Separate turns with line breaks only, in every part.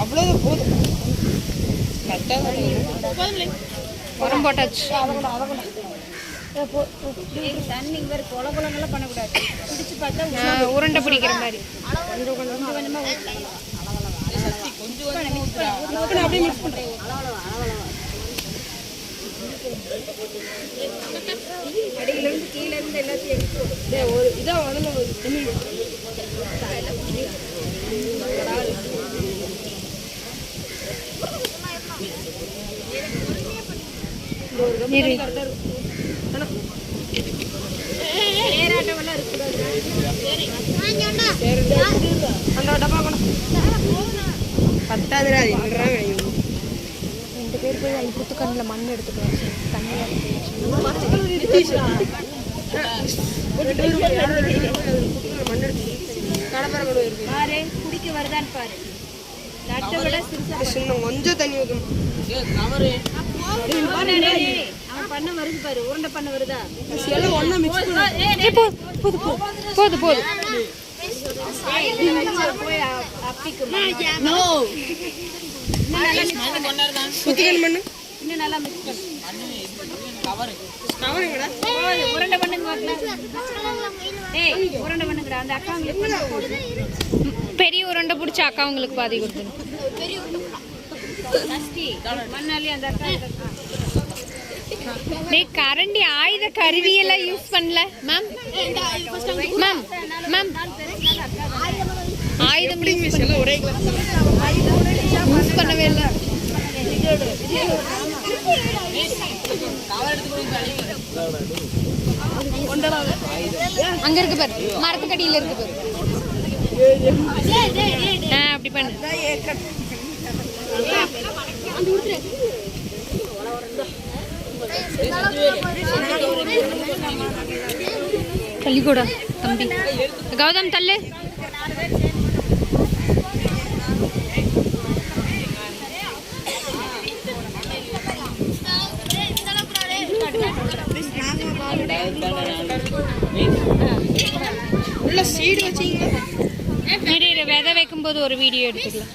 அவ்வளவு போதும். உரம் போட்டாச்சு.
தண்ணி வேறு கொல கொலங்கெல்லாம் பண்ணக்கூடாது. பிடிச்சி பார்த்தா
உருண்டை பிடிக்கிற மாதிரி
கொஞ்சம் கொஞ்சமாக
அப்படியே மிக்ஸ் பண்ணுறேன்.
அடியிலேருந்து கீழே இருந்து எல்லாத்தையும் எடுத்து
ஒரு இதாக வந்து
ஏராட்டமெல்லாம் இருக்கக்கூடாது.
அந்த டப்பா பத்தாதுரா. அது 2 பேர் போய் அந்த புத்துக்கண்ணில் மண் எடுத்துக்கலாம். தண்ணியாக
பாரு குடிக்க வருதான்னு பாரு. நட்டை விட
கொஞ்சம் தண்ணி வைக்கணும்.
அவன் பண்ண வருது பாரு. உருண்டை பண்ண வருதா?
ஒன்னா மிக்ஸ் போதும் போதும்.
போய் அப்பிக்கும்.
புத்துக்கண் மண்ணு
இன்னும் நல்லா மிக்ஸ் பண்ணு.
உருண்டை
பண்ணுங்க. ஏய் உருண்டை பண்ணுங்கடா. அந்த அக்காங்களுக்கு
பெரிய உருண்டை பிடிச்ச அக்காவங்களுக்கு பாதி கொடுத்துரும்.
மண்ணாலே அந்த அக்கா
கரண்டி ஆயுத கருவியெல்லாம் யூஸ் பண்ணல மேம். மேம் மேம் ஆயுதம் யூஸ் பண்ணவே இல்லை. அங்க இருக்கு பாரு, மரத்துக்கடியில இருக்கு பாரு. அப்படி பண்ணு. தள்ளிக்கூடா தம்பி. கௌதம் தள்ளு. விதை வைக்கும் போது ஒரு வீடியோ எடுத்துக்கலாம்.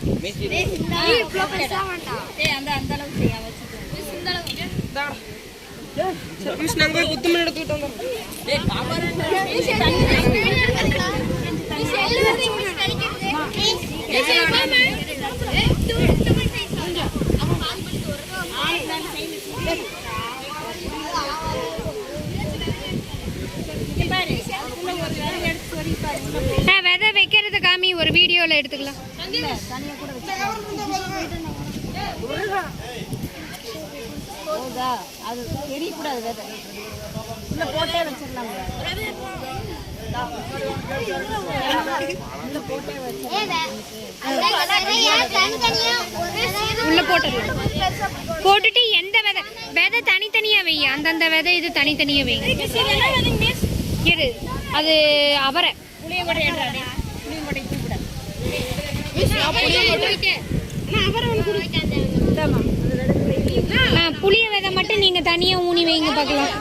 விதை வைக்கிறது காமி, ஒரு வீடியோல எடுத்துக்கலாம்.
அது தெரியக்கூடாது. விதை உள்ள போட்டே வச்சிடலாம்.
உள்ள போட்டுடலாம். போட்டுட்டு எந்த விதை விதை தனித்தனியா வை. அந்தந்த விதை இது தனித்தனியா வை. இரு அது அவரை புளிய விதை மட்டும் நீங்க தனியா ஊனி வைங்க பார்க்கலாம்.